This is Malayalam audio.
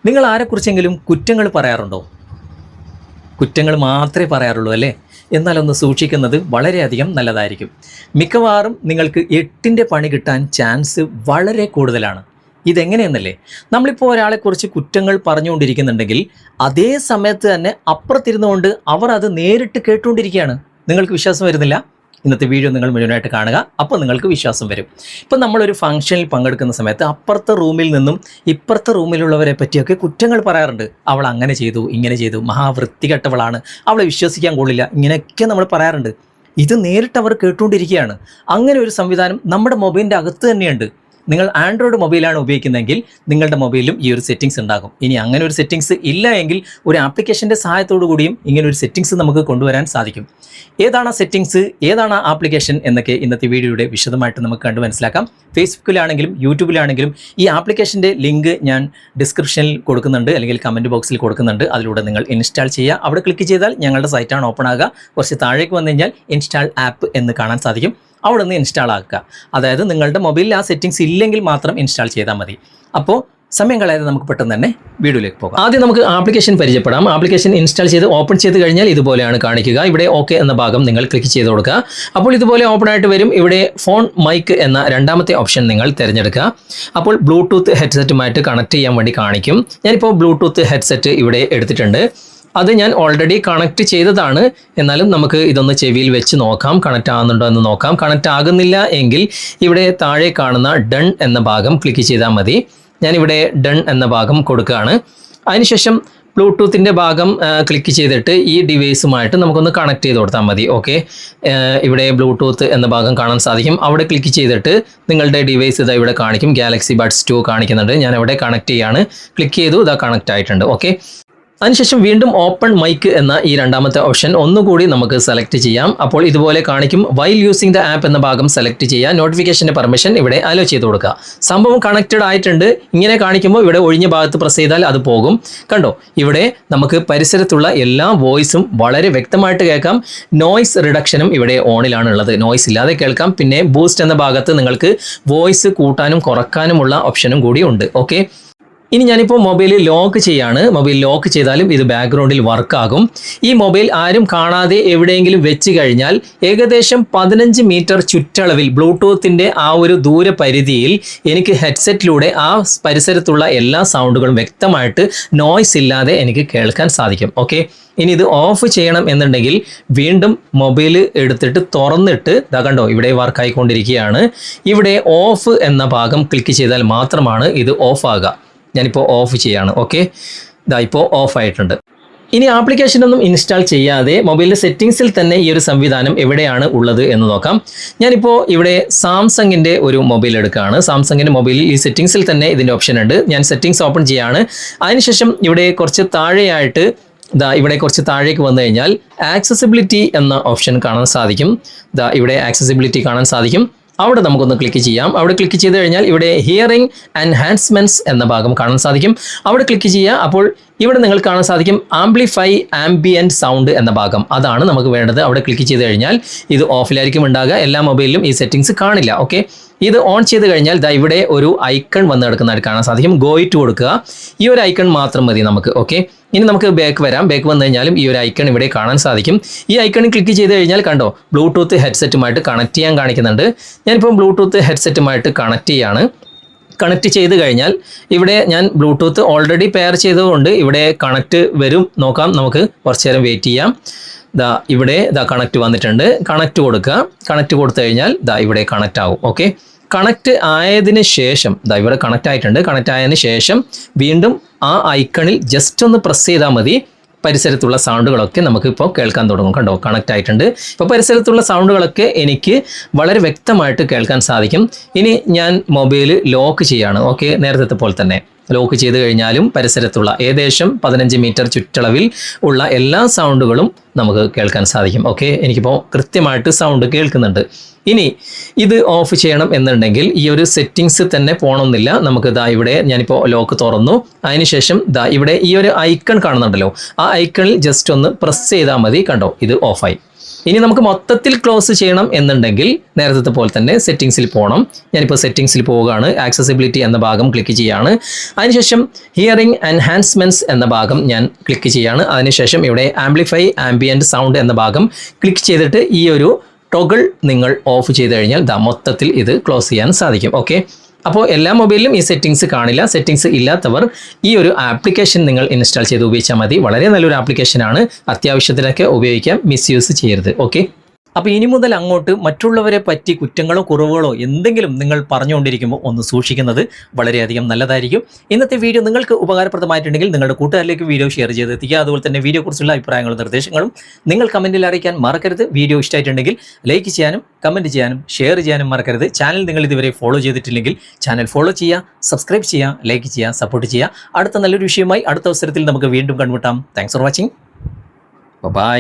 നിങ്ങൾ ആരെക്കുറിച്ചെങ്കിലും കുറ്റങ്ങൾ പറയാറുണ്ടോ? കുറ്റങ്ങൾ മാത്രമേ പറയാറുള്ളൂ അല്ലേ? എന്നാലൊന്ന് സൂക്ഷിക്കുന്നത് വളരെയധികം നല്ലതായിരിക്കും. മിക്കവാറും നിങ്ങൾക്ക് 8ൻ്റെ പണി കിട്ടാൻ ചാൻസ് വളരെ കൂടുതലാണ്. ഇതെങ്ങനെയെന്നല്ലേ, നമ്മളിപ്പോൾ ഒരാളെക്കുറിച്ച് കുറ്റങ്ങൾ പറഞ്ഞുകൊണ്ടിരിക്കുന്നുണ്ടെങ്കിൽ അതേ സമയത്ത് തന്നെ അപ്പുറത്തിരുന്നുകൊണ്ട് അവർ അത് നേരിട്ട് കേട്ടുകൊണ്ടിരിക്കുകയാണ്. നിങ്ങൾക്ക് വിശ്വാസം വരുന്നില്ല? ഇന്നത്തെ വീഡിയോ നിങ്ങൾ മുഴുവനായിട്ട് കാണുക, അപ്പോൾ നിങ്ങൾക്ക് വിശ്വാസം വരും. ഇപ്പം നമ്മളൊരു ഫംഗ്ഷനിൽ പങ്കെടുക്കുന്ന സമയത്ത് അപ്പുറത്തെ റൂമിൽ നിന്നും ഇപ്പുറത്തെ റൂമിലുള്ളവരെ പറ്റിയൊക്കെ കുറ്റങ്ങൾ പറയാറുണ്ട്. അവൾ അങ്ങനെ ചെയ്തു, ഇങ്ങനെ ചെയ്തു, മഹാവൃത്തികെട്ടവളാണ്, അവളെ വിശ്വസിക്കാൻ കൊള്ളില്ല, ഇങ്ങനെയൊക്കെ നമ്മൾ പറയാറുണ്ട്. ഇത് നേരിട്ട് അവർ കേട്ടുകൊണ്ടിരിക്കുകയാണ്. അങ്ങനെ ഒരു സംവിധാനം നമ്മുടെ മൊബൈലിൻ്റെ അകത്ത് തന്നെയുണ്ട്. നിങ്ങൾ ആൻഡ്രോയിഡ് മൊബൈലാണ് ഉപയോഗിക്കുന്നതെങ്കിൽ നിങ്ങളുടെ മൊബൈലിലും ഈ ഒരു സെറ്റിങ്സ് ഉണ്ടാകും. ഇനി അങ്ങനെ ഒരു സെറ്റിങ്സ് ഇല്ല എങ്കിൽ ഒരു ആപ്ലിക്കേഷൻ്റെ സഹായത്തോടു കൂടിയും ഇങ്ങനെ ഒരു സെറ്റിങ്സ് നമുക്ക് കൊണ്ടുവരാൻ സാധിക്കും. ഏതാണ് ആ സെറ്റിങ്സ്, ഏതാണ് ആ ആപ്ലിക്കേഷൻ എന്നൊക്കെ ഇന്നത്തെ വീഡിയോയുടെ വിശദമായിട്ട് നമുക്ക് കണ്ടു മനസ്സിലാക്കാം. ഫേസ്ബുക്കിലാണെങ്കിലും യൂട്യൂബിലാണെങ്കിലും ഈ ആപ്ലിക്കേഷൻ്റെ ലിങ്ക് ഞാൻ ഡിസ്ക്രിപ്ഷനിൽ കൊടുക്കുന്നുണ്ട്, അല്ലെങ്കിൽ കമൻറ്റ് ബോക്സിൽ കൊടുക്കുന്നുണ്ട്. അതിലൂടെ നിങ്ങൾ ഇൻസ്റ്റാൾ ചെയ്യുക. അവിടെ ക്ലിക്ക് ചെയ്താൽ ഞങ്ങളുടെ സൈറ്റാണ് ഓപ്പൺ ആകുക. കുറച്ച് താഴേക്ക് വന്നു കഴിഞ്ഞാൽ ഇൻസ്റ്റാൾ ആപ്പ് എന്ന് കാണാൻ സാധിക്കും. അവിടെ നിന്ന് ഇൻസ്റ്റാൾ ആക്കുക. അതായത് നിങ്ങളുടെ മൊബൈലിൽ ആ സെറ്റിങ്സ് ഇല്ലെങ്കിൽ മാത്രം ഇൻസ്റ്റാൾ ചെയ്താൽ മതി. അപ്പോൾ സമയം കളയാതെ നമുക്ക് പെട്ടെന്ന് തന്നെ വീഡിയോയിലേക്ക് പോകാം. ആദ്യം നമുക്ക് ആപ്ലിക്കേഷൻ പരിചയപ്പെടാം. ആപ്ലിക്കേഷൻ ഇൻസ്റ്റാൾ ചെയ്ത് ഓപ്പൺ ചെയ്ത് കഴിഞ്ഞാൽ ഇതുപോലെയാണ് കാണിക്കുക. ഇവിടെ ഓക്കെ എന്ന ഭാഗം നിങ്ങൾ ക്ലിക്ക് ചെയ്ത് കൊടുക്കുക. അപ്പോൾ ഇതുപോലെ ഓപ്പൺ ആയിട്ട് വരും. ഇവിടെ ഫോൺ മൈക്ക് എന്ന രണ്ടാമത്തെ ഓപ്ഷൻ നിങ്ങൾ തിരഞ്ഞെടുക്കുക. അപ്പോൾ ബ്ലൂടൂത്ത് ഹെഡ്സെറ്റുമായിട്ട് കണക്ട് ചെയ്യാൻ വേണ്ടി കാണിക്കും. ഞാനിപ്പോൾ ബ്ലൂടൂത്ത് ഹെഡ്സെറ്റ് ഇവിടെ എടുത്തിട്ടുണ്ട്. അത് ഞാൻ ഓൾറെഡി കണക്ട് ചെയ്തതാണ്. എന്നാലും നമുക്ക് ഇതൊന്ന് ചെവിയിൽ വെച്ച് നോക്കാം, കണക്റ്റ് ആകുന്നുണ്ടോ എന്ന് നോക്കാം. കണക്റ്റ് ആകുന്നില്ല എങ്കിൽ ഇവിടെ താഴെ കാണുന്ന ഡൺ എന്ന ഭാഗം ക്ലിക്ക് ചെയ്താൽ മതി. ഞാനിവിടെ ഡൺ എന്ന ഭാഗം കൊടുക്കുകയാണ്. അതിനുശേഷം ബ്ലൂടൂത്തിൻ്റെ ഭാഗം ക്ലിക്ക് ചെയ്തിട്ട് ഈ ഡിവൈസുമായിട്ട് നമുക്കൊന്ന് കണക്ട് ചെയ്ത് കൊടുത്താൽ മതി. ഓക്കെ, ഇവിടെ ബ്ലൂടൂത്ത് എന്ന ഭാഗം കാണാൻ സാധിക്കും. അവിടെ ക്ലിക്ക് ചെയ്തിട്ട് നിങ്ങളുടെ ഡിവൈസ് ഇതാ ഇവിടെ കാണിക്കും. ഗാലക്സി ബഡ്സ് 2 കാണിക്കുന്നുണ്ട്. ഞാൻ അവിടെ കണക്ട് ചെയ്യാണ്. ക്ലിക്ക് ചെയ്തു, ഇതാ കണക്റ്റ് ആയിട്ടുണ്ട്. ഓക്കെ, അതിനുശേഷം വീണ്ടും ഓപ്പൺ മൈക്ക് എന്ന ഈ രണ്ടാമത്തെ ഓപ്ഷൻ ഒന്നുകൂടി നമുക്ക് സെലക്ട് ചെയ്യാം. അപ്പോൾ ഇതുപോലെ കാണിക്കും. വൈൽ യൂസിങ് ദ ആപ്പ് എന്ന ഭാഗം സെലക്ട് ചെയ്യുക. നോട്ടിഫിക്കേഷൻ്റെ പെർമിഷൻ ഇവിടെ അലോ ചെയ്ത് കൊടുക്കുക. സംഭവം കണക്റ്റഡ് ആയിട്ടുണ്ട്. ഇങ്ങനെ കാണിക്കുമ്പോൾ ഇവിടെ ഒഴിഞ്ഞ ഭാഗത്ത് പ്രസ് ചെയ്താൽ അത് പോകും. കണ്ടോ, ഇവിടെ നമുക്ക് പരിസരത്തുള്ള എല്ലാ വോയിസും വളരെ വ്യക്തമായിട്ട് കേൾക്കാം. നോയ്സ് റിഡക്ഷനും ഇവിടെ ഓണിലാണ് ഉള്ളത്. നോയ്സ് ഇല്ലാതെ കേൾക്കാം. പിന്നെ ബൂസ്റ്റ് എന്ന ഭാഗത്ത് നിങ്ങൾക്ക് വോയിസ് കൂട്ടാനും കുറക്കാനുമുള്ള ഓപ്ഷനും കൂടി ഉണ്ട്. ഓക്കെ, ഇനി ഞാനിപ്പോൾ മൊബൈൽ ലോക്ക് ചെയ്യാണ്. മൊബൈൽ ലോക്ക് ചെയ്താലും ഇത് ബാക്ക്ഗ്രൗണ്ടിൽ വർക്കാകും. ഈ മൊബൈൽ ആരും കാണാതെ എവിടെയെങ്കിലും വെച്ച് കഴിഞ്ഞാൽ ഏകദേശം 15 മീറ്റർ ചുറ്റളവിൽ ബ്ലൂടൂത്തിൻ്റെ ആ ഒരു ദൂരപരിധിയിൽ എനിക്ക് ഹെഡ്സെറ്റിലൂടെ ആ പരിസരത്തുള്ള എല്ലാ സൗണ്ടുകളും വ്യക്തമായിട്ട് നോയ്സ് ഇല്ലാതെ എനിക്ക് കേൾക്കാൻ സാധിക്കും. ഓക്കെ, ഇനി ഇത് ഓഫ് ചെയ്യണം എന്നുണ്ടെങ്കിൽ വീണ്ടും മൊബൈൽ എടുത്തിട്ട് തുറന്നിട്ട് ഇതാ കണ്ടോ, ഇവിടെ വർക്ക് ആയിക്കൊണ്ടിരിക്കുകയാണ്. ഇവിടെ ഓഫ് എന്ന ഭാഗം ക്ലിക്ക് ചെയ്താൽ മാത്രമാണ് ഇത് ഓഫ് ആകുക. ഞാനിപ്പോൾ ഓഫ് ചെയ്യാണ്. ഓക്കെ, ഇതാ ഇപ്പോൾ ഓഫ് ആയിട്ടുണ്ട്. ഇനി ആപ്ലിക്കേഷനൊന്നും ഇൻസ്റ്റാൾ ചെയ്യാതെ മൊബൈലിൻ്റെ സെറ്റിങ്സിൽ തന്നെ ഈ ഒരു സംവിധാനം എവിടെയാണ് ഉള്ളത് എന്ന് നോക്കാം. ഞാനിപ്പോൾ ഇവിടെ സാംസങ്ങിൻ്റെ ഒരു മൊബൈൽ എടുക്കുകയാണ്. സാംസങ്ങിൻ്റെ മൊബൈലിൽ ഈ സെറ്റിങ്സിൽ തന്നെ ഇതിൻ്റെ ഓപ്ഷൻ ഉണ്ട്. ഞാൻ സെറ്റിങ്സ് ഓപ്പൺ ചെയ്യാണ്. അതിനുശേഷം ഇവിടെ കുറച്ച് താഴെയായിട്ട് ഇവിടെ കുറച്ച് താഴേക്ക് വന്നു കഴിഞ്ഞാൽ ആക്സസിബിലിറ്റി എന്ന ഓപ്ഷൻ കാണാൻ സാധിക്കും. ഇവിടെ ആക്സസിബിലിറ്റി കാണാൻ സാധിക്കും. അവിടെ നമുക്കൊന്ന് ക്ലിക്ക് ചെയ്യാം. അവിടെ ക്ലിക്ക് ചെയ്ത് കഴിഞ്ഞാൽ ഇവിടെ ഹിയറിംഗ് എൻഹാൻസ്മെൻറ്റ്സ് എന്ന ഭാഗം കാണാൻ സാധിക്കും. അവിടെ ക്ലിക്ക് ചെയ്യുക. അപ്പോൾ ഇവിടെ നിങ്ങൾ കാണാൻ സാധിക്കും ആംപ്ലിഫൈ ആംബിയൻറ്റ് സൗണ്ട് എന്ന ഭാഗം. അതാണ് നമുക്ക് വേണ്ടത്. അവിടെ ക്ലിക്ക് ചെയ്ത് കഴിഞ്ഞാൽ ഇത് ഓഫിലായിരിക്കും ഉണ്ടാകുക. എല്ലാ മൊബൈലിലും ഈ സെറ്റിങ്സ് കാണില്ല. ഓക്കെ, ഇത് ഓൺ ചെയ്ത് കഴിഞ്ഞാൽ ഇവിടെ ഒരു ഐക്കൺ വന്ന് കിടക്കുന്നതായിട്ട് കാണാൻ സാധിക്കും. ഗോ ഇറ്റ് കൊടുക്കുക. ഈ ഒരു ഐക്കൺ മാത്രം മതി നമുക്ക്. ഓക്കെ, ഇനി നമുക്ക് ബാക്ക് വരാം. ബാക്ക് വന്നു കഴിഞ്ഞാലും ഈ ഒരു ഐക്കൺ ഇവിടെ കാണാൻ സാധിക്കും. ഈ ഐക്കണിൽ ക്ലിക്ക് ചെയ്ത് കഴിഞ്ഞാൽ കണ്ടോ, ബ്ലൂടൂത്ത് ഹെഡ്സെറ്റുമായിട്ട് കണക്ട് ചെയ്യാൻ കാണിക്കുന്നുണ്ട്. ഞാനിപ്പോൾ ബ്ലൂടൂത്ത് ഹെഡ്സെറ്റുമായിട്ട് കണക്ട് ചെയ്യാണ്. കണക്ട് ചെയ്ത് കഴിഞ്ഞാൽ ഇവിടെ ഞാൻ ബ്ലൂടൂത്ത് ഓൾറെഡി പെയർ ചെയ്തതുകൊണ്ട് ഇവിടെ കണക്ട് വരും. നോക്കാം, നമുക്ക് കുറച്ച് നേരം വെയിറ്റ് ചെയ്യാം. ഇവിടെ കണക്ട് വന്നിട്ടുണ്ട്. കണക്ട് കൊടുക്കുക. കണക്ട് കൊടുത്തു കഴിഞ്ഞാൽ ഇവിടെ കണക്ട് ആവും. ഓക്കെ, കണക്ട് ആയതിന് ശേഷം ഇവിടെ കണക്ട് ആയിട്ടുണ്ട്. കണക്ട് ആയതിന് ശേഷം വീണ്ടും ആ ഐക്കണിൽ ജസ്റ്റ് ഒന്ന് പ്രസ് ചെയ്താൽ മതി. പരിസരത്തുള്ള സൗണ്ടുകളൊക്കെ നമുക്കിപ്പോൾ കേൾക്കാൻ തുടങ്ങും. കണ്ടോ, കണക്റ്റ് ആയിട്ടുണ്ട്. ഇപ്പോൾ പരിസരത്തുള്ള സൗണ്ടുകളൊക്കെ എനിക്ക് വളരെ വ്യക്തമായിട്ട് കേൾക്കാൻ സാധിക്കും. ഇനി ഞാൻ മൊബൈൽ ലോക്ക് ചെയ്യാണ്. ഓക്കെ, നേരത്തെ പോലെ തന്നെ ലോക്ക് ചെയ്ത് കഴിഞ്ഞാലും പരിസരത്തുള്ള ഏകദേശം 15 മീറ്റർ ചുറ്റളവിൽ ഉള്ള എല്ലാ സൗണ്ടുകളും നമുക്ക് കേൾക്കാൻ സാധിക്കും. ഓക്കെ, എനിക്കിപ്പോൾ കൃത്യമായിട്ട് സൗണ്ട് കേൾക്കുന്നുണ്ട്. ഇനി ഇത് ഓഫ് ചെയ്യണം എന്നുണ്ടെങ്കിൽ ഈ ഒരു സെറ്റിങ്സ് തന്നെ പോകണമെന്നില്ല. നമുക്ക് ഇവിടെ ഞാനിപ്പോൾ ലോക്ക് തുറന്നു. അതിനുശേഷം ഇവിടെ ഈ ഒരു ഐക്കൺ കാണുന്നുണ്ടല്ലോ, ആ ഐക്കണിൽ ജസ്റ്റ് ഒന്ന് പ്രസ് ചെയ്താൽ മതി. കണ്ടോ, ഇത് ഓഫായി. ഇനി നമുക്ക് മൊത്തത്തിൽ ക്ലോസ് ചെയ്യണം എന്നുണ്ടെങ്കിൽ നേരത്തെ പോലെ തന്നെ സെറ്റിങ്സിൽ പോകണം. ഞാനിപ്പോൾ സെറ്റിങ്സിൽ പോവുകയാണ്. ആക്സസിബിലിറ്റി എന്ന ഭാഗം ക്ലിക്ക് ചെയ്യുകയാണ്. അതിനുശേഷം ഹിയറിംഗ് എൻഹാൻസ്മെൻറ്റ്സ് എന്ന ഭാഗം ഞാൻ ക്ലിക്ക് ചെയ്യുകയാണ്. അതിനുശേഷം ഇവിടെ ആംപ്ലിഫൈ ആംബിയൻറ്റ് സൗണ്ട് എന്ന ഭാഗം ക്ലിക്ക് ചെയ്തിട്ട് ഈ ഒരു ടോഗിൾ നിങ്ങൾ ഓഫ് ചെയ്ത് കഴിഞ്ഞാൽ മൊത്തത്തിൽ ഇത് ക്ലോസ് ചെയ്യാൻ സാധിക്കും. ഓക്കെ, അപ്പോൾ എല്ലാ മൊബൈലിലും ഈ സെറ്റിങ്സ് കാണില്ല. സെറ്റിങ്സ് ഇല്ലാത്തവർ ഈ ഒരു ആപ്ലിക്കേഷൻ നിങ്ങൾ ഇൻസ്റ്റാൾ ചെയ്ത് ഉപയോഗിച്ചാൽ മതി. വളരെ നല്ലൊരു ആപ്ലിക്കേഷനാണ്. അത്യാവശ്യത്തിനൊക്കെ ഉപയോഗിക്കാം, മിസ്യൂസ് ചെയ്യരുത്. ഓക്കെ, അപ്പോൾ ഇനി മുതൽ അങ്ങോട്ട് മറ്റുള്ളവരെ പറ്റി കുറ്റങ്ങളോ കുറവുകളോ എന്തെങ്കിലും നിങ്ങൾ പറഞ്ഞുകൊണ്ടിരിക്കുമ്പോൾ ഒന്ന് സൂക്ഷിക്കുന്നത് വളരെയധികം നല്ലതായിരിക്കും. ഇന്നത്തെ വീഡിയോ നിങ്ങൾക്ക് ഉപകാരപ്രദമായിട്ടുണ്ടെങ്കിൽ നിങ്ങളുടെ കൂട്ടുകാരിലേക്ക് വീഡിയോ ഷെയർ ചെയ്തെത്തിക്കുക. അതുപോലെ തന്നെ വീഡിയോയെക്കുറിച്ചുള്ള അഭിപ്രായങ്ങളും നിർദ്ദേശങ്ങളും നിങ്ങൾ കമൻറ്റിൽ അറിയിക്കാൻ മറക്കരുത്. വീഡിയോ ഇഷ്ടമായിട്ടുണ്ടെങ്കിൽ ലൈക്ക് ചെയ്യാനും കമൻറ്റ് ചെയ്യാനും ഷെയർ ചെയ്യാനും മറക്കരുത്. ചാനൽ നിങ്ങൾ ഇതുവരെ ഫോളോ ചെയ്തിട്ടില്ലെങ്കിൽ ചാനൽ ഫോളോ ചെയ്യുക, സബ്സ്ക്രൈബ് ചെയ്യുക, ലൈക്ക് ചെയ്യുക, സപ്പോർട്ട് ചെയ്യുക. അടുത്ത നല്ലൊരു വിഷയമായി അടുത്ത അവസരത്തിൽ നമുക്ക് വീണ്ടും കണ്ടുമുട്ടാം. Thanks for watching. ബൈ.